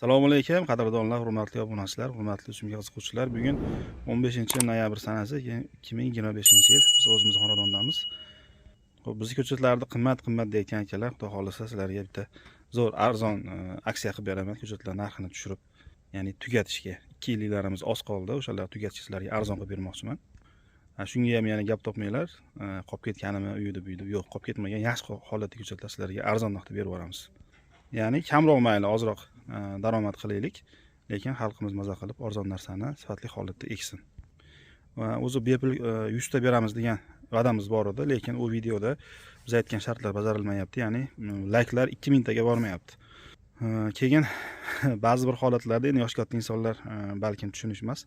Assalomu alaykum, qadrdonlar, hurmatli obunachilar, hurmatli uchimga qiziquvchilar. Bugun 15-noyabr sanasi 2025-yil. Biz o'zimiz xonadondamiz. Xo'p, bizning ko'chatlarni qimmat deyotgan akalar, xudo xolisa sizlarga bitta zo'r arzon aksiya qilib beraman. Ko'chatlar narxini tushirib, ya'ni tugatishga 2 yillarimiz oz qoldi. O'shalar tugatishga sizlarga arzon qilib bermoqchiman. Shunga ham yana gap topmanglar. Qolib ketganimi, uyda buydi. Yo'q, qolib ketmagan yaxshi holatdagi ko'chatlar sizlarga arzon narxda berib yuboramiz. Ya'ni kamroq mayli, ozroq daromad qilaylik, lekin xalqimiz maza qilib arzon narsani sifatli holatda eksin. Va o'zi bepul 100 ta beramiz degan va'damiz bor edi, lekin u videoda biz aytgan shartlar bajarilmayapti, ya'ni layklar 2000 taga bormayapti. Keyin ba'zi bir holatlarda endi yosh katta insonlar balkim tushunishmas.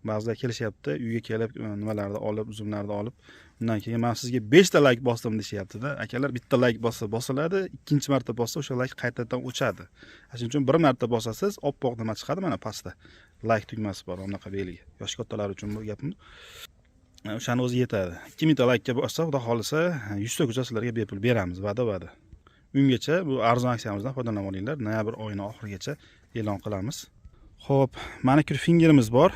Ba'zilar kelishyapti, uyga kelib nimalarni olib, uzumlarni olib, undan keyin men sizga 5 ta layk bosdim deyapti-da. Akalar bitta layk bosiladi, ikkinchi marta bossa o'sha layk qaytadan o'chadi. Shuning uchun bir marta bosasiz, oppoq nima chiqadi mana pastda. Layk tugmasi bor, unaqa belgi. Yosh kattalar uchun bu gapim. O'shani o'zi yetadi. 2000 ta laykka bossa, xudo xolisa 100 ta ko'chat sizlarga bepul beramiz, va'da. Ungacha bu arzon aksiyamizdan foydalanib olinglar. Noyabr oyining oxirigacha e'lon qilamiz. Xo'p, manikyur fingerimiz bor.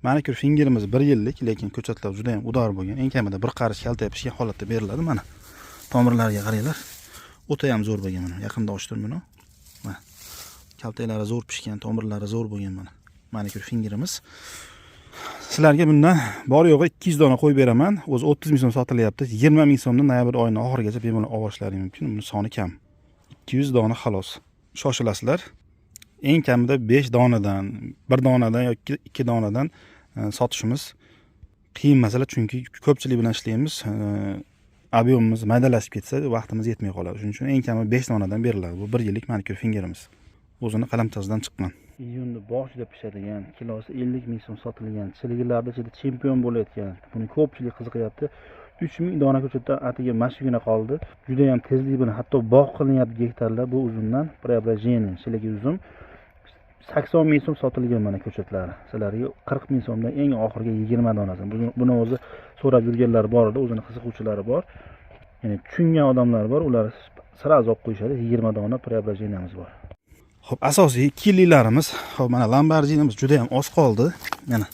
Manikyur fingerimiz 1 yillik, lekin ko'chatlar juda ham udor bo'lgan. Eng kamida bir qarish kalta pishgan holatda beriladi mana. Tomirlarga qaranglar. O'ta ham zo'r bo'lgan mana. Yaqinda ochdim buni. Mana. Kaltalari zo'r pishgan, tomirlari zo'r bo'lgan mana. Manikyur fingerimiz. Sizlarga bundan bor yo'g'i 200 dona qo'yib beraman. O'zi 30 ming so'm sotilyapti. 20 ming so'mdan noyabr oyining oxirigacha bemalol olishlaring mumkin. Buni soni kam. 200 dona xolos. Shoshilasizlar. Eng kamida 5 donadan, 1 donadan yoki 2 donadan sotishimiz qiyin masala, chunki ko'pchilik bilan ishlaymiz. Ob'yomimiz maydalashib ketsa, vaqtimiz yetmay qoladi. Shuning uchun eng kamida 5 donadan beriladi. Bu 1 yillik manikyur fingerimiz. O'zini qalamchasidan chiqqan. Iyunni boshida pishadigan, kilosi 50 ming so'm sotilgan, chiligilarda ichida chempion bo'layotgan. Buni ko'pchilik qiziqyapti. 3000 dona ko'chatdan atiga mashina qoldi. Juda ham tezlik bilan hatto bog' qilinyapti gektarlar bu uzumdan. Preobrazение chiligi uzum 80 ming so'm sotilgan mana ko'chatlari. Sizlarga 40 ming so'mdan eng oxirgi 20 donasi. Buni o'zi so'rab yurganlar bor edi, o'zini qiziquvchilari bor. Ya'ni tushungan odamlar bor, ular sira olib qo'yishadi. 20 dona preobrazeniamiz bor. Xo'p, asosiy 2 yillarimiz, xo'p mana Lamborghini'miz juda ham oz qoldi. Mana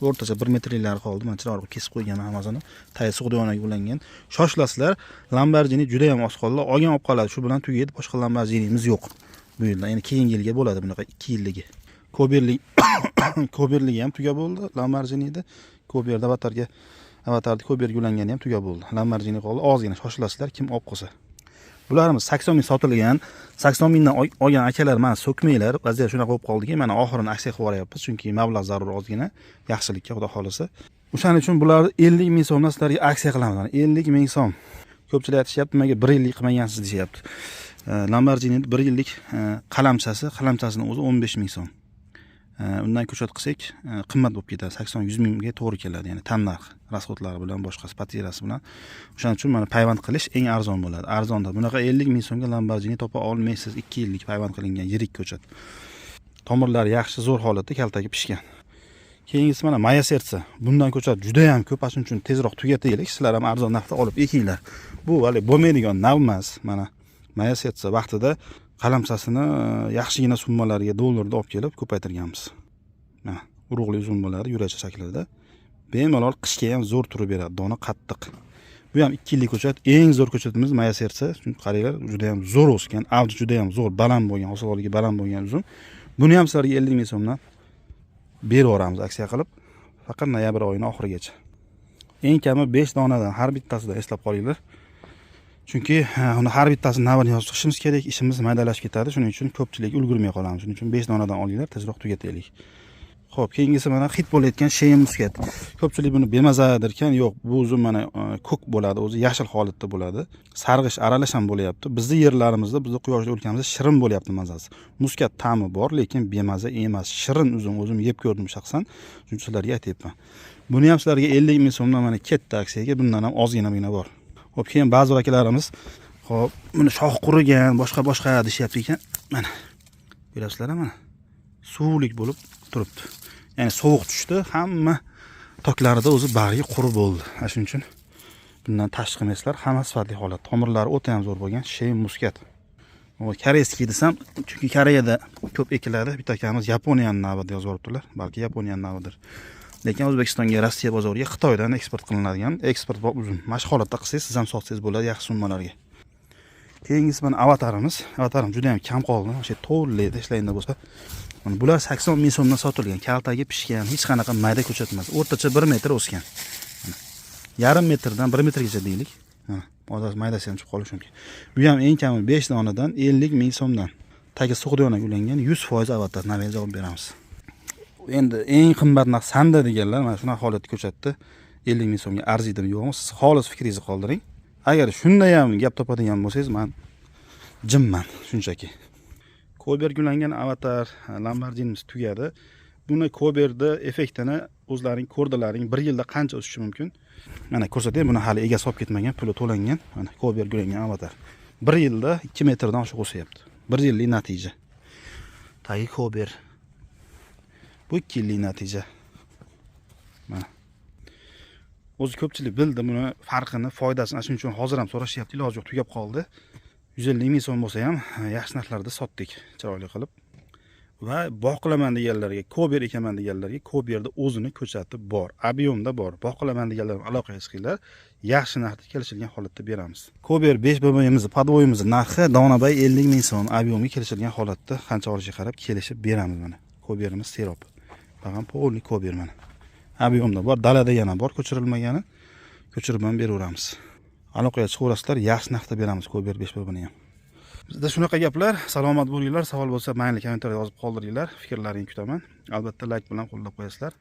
o'rtacha 1 metrliklar qoldi. Men chiroqni kesib qo'yganman hammasini. Tay sug'diyonaga ulangan. Shoshilasizlar, Lamborghini juda ham oz qoldi. Olgan olib qoladi. Shu bilan tugaydi. Boshqa Lamborghini'miz yo'q. Bu yilda, ya'ni keyingi yilga bo'ladi bunaqa 2 yilligi. Koberligi ham tugab bo'ldi Lamborghini'da. Koberda avatarda Koberga ulangani ham tugab bo'ldi. Lamborghini qoldi. Ozgina shoshilasizlar, kim olib qolsa. Bularimiz 80 ming sotilgan. 80 mingdan olgan akalar mana so'kmanglar. Vaziyat shunaqa bo'lib qoldiki, mana oxirini aksiya qilib yuboryapmiz, chunki mablag' zarur ozgina. Yaxshilikka xudo xolisa. O'shaning uchun bularni 50 ming so'mdan sizlarga aksiya qilamiz. 50 ming so'm. Ko'pchilik aytishyapti, nimaga 1 yillik qilmagansiz deyapti. Lamborghini 1 yillik qalamchasining o'zi 15 ming so'm. Undan ko'chat qilsak, qimmat bo'lib ketadi. 80-100 mingga to'g'ri keladi, ya'ni tan narx, rasxodlari bilan, boshqasi patirasi bilan. O'shaning uchun mana payvand qilish eng arzon bo'ladi. Arzonda bunaqa 50 ming so'mga Lamborghini topa olmaysiz. 2 yillik payvand qilingan yirik ko'chat. Tomirlari yaxshi, zo'r holatda, kaltagi pishgan. Keyingisi mana Maya sertsa. Bundan ko'chat juda ham ko'p, shuning uchun tezroq tugataylik. Sizlar ham arzon narxda olib ekinglar. Bu vali bo'lmaydigan nav emas. Mana Maya sertsa vaqtida qalamchasini yaxshigina summalarga dollarda olib kelib ko'paytirganmiz. Mana urug'li uzum bo'ladi, yuracha shaklida. Bemalol qishga ham zo'r turib beradi, dona qattiq. Bu ham 2 yillik ko'chat, eng zo'r ko'chatimiz Maya sertsa. Chunki qaranglar, juda ham zo'r o'sgan, avji juda ham zo'r, baland bo'lgan, hosiloligi baland bo'lgan uzum. Buni ham sizlarga 50 ming so'mdan berib yuboramiz aksiya qilib, faqat noyabr oyining oxirigacha. Eng kami 5 donadan har bittasida eslab qolinglar. Chunki uni har bittasini navbatini yozib chiqishimiz kerak, ishimiz maydalashib ketadi. Shuning uchun ko'pchilik ulgurmay qolamiz. Shuning uchun 5 donadan olinglar, tezroq tugataylik. Xo'p, keyingisi mana hit bo'layotgan Shein muskat. Ko'pchilik buni bemazadirkan, yo'q, bu uzum mana ko'k bo'ladi, o'zi yashil holatda bo'ladi. Sarg'ish aralash ham bo'layapti. Bizning yerlarimizda, bizning quyoshli o'lkamizda shirin bo'layapti mazasi. Muskat ta'mi bor, lekin bemaza emas. Shirin uzum, o'zim yeb ko'rdim shaxsan. Shuning uchun sizlarga aytayapman. Buni ham sizlarga 50 ming so'mdan mana ketdi aksiyaga, bundan ham ozgina bor. Xo'p, keyin ba'zi akalarimiz, xo'p, buni shox qurigan, boshqa deyapti ekan. Mana ko'rasizlar mana. Suvlik bo'lib turibdi. Ya'ni sovuq tushdi, hamma toklarida o'zi bargi qurib bo'ldi. Shuning uchun bundan tashqi emaslar, hamma sifatli holat. Tomirlari o'ta ham zo'r bo'lgan Shein muskat. Koreyskiy desam, chunki Koreyada ko'p ekiladi. Bitta akamiz Yaponiyani navi deb yozib yuboribdilar. Balki Yaponiyani navidir. Lekin O'zbekistonga, Rossiya bozoriga Xitoydan eksport qilinadigan eksport uzum. Mana shu holatda qilsangiz, siz ham sotsangiz bo'ladi yaxshi summalarga. Keyingisi mana avatarimiz. Avatarim juda ham kam qoldi. O'sha to'g'rilaydi ishlayinda bo'lsa. Mana bular 80 ming so'mdan sotilgan. Kaltagi pishgan, hech qanaqa mayda ko'chat emas. O'rtacha 1 metr o'sgan. Yarim metrdan 1 metrgacha deylik. Hozir maydasi ham chiqib qolishi mumkin. Bu ham eng kami 5 donadan 50 ming so'mdan. Tagi sug'diyona ulangan 100% avatar naviga javob beramiz. Endi eng qimmat narx sanda deganlar mana shunaqa holatda ko'chatdi. 50 ming so'mga arziydimi yo'qmi? Siz xolis fikringizni qoldiring. Agar shunday ham gap topadigan bo'lsangiz, men jimman shunchaki. Kober gulangan avatar Lamborghini'miz tugadi. Buni Koberda effektini o'zlaring ko'rdilaring, 1 yilda qancha o'sishi mumkin? Mana ko'rsatayim, buni hali egasi olib ketmagan, puli to'langan. Mana Kober gulangan avatar. 1 yilda 2 metrdan oshiq o'syapti. 1 yillik natija. Tagi Kober. Bu 2 yillik natija. Mana. O'zi ko'pchilik bildi buni farqini, foydasini, shuning uchun hozir ham so'rashyapti, iloji yo'q, tugab qoldi. 150 ming so'm bo'lsa ham yaxshi narxlarda sotdik, chiroyli qilib. Va boqilaman deganlarga, Kober ekanman deganlarga Koberda o'zini ko'chati bor, ob'yomda bor. Boqilaman deganlar aloqaga chiqinglar, yaxshi narxda kelishilgan holatda beramiz. Kober 5 BB'mizni, podvoyimizni narxi Donabay 50 ming so'm, ob'yomga kelishilgan holatda qancha olishiga qarab kelishib beramiz mana. Koberimiz sirop. Bag'am polni Kober mana. Ob'yomda bor, dalada yana bor, ko'chirilmagani. Ko'chirib ham beraveramiz. Aloqaga chiqaverasizlar, yaxshi narxda beramiz Kober 5 BB'ni ham. Bizda shunaqa gaplar. Salomat bo'linglar. Savol bo'lsa, mayli kommentariyada yozib qoldiringlar. Fikrlaringizni kutaman. Albatta like bilan qo'llab qo'yasizlar.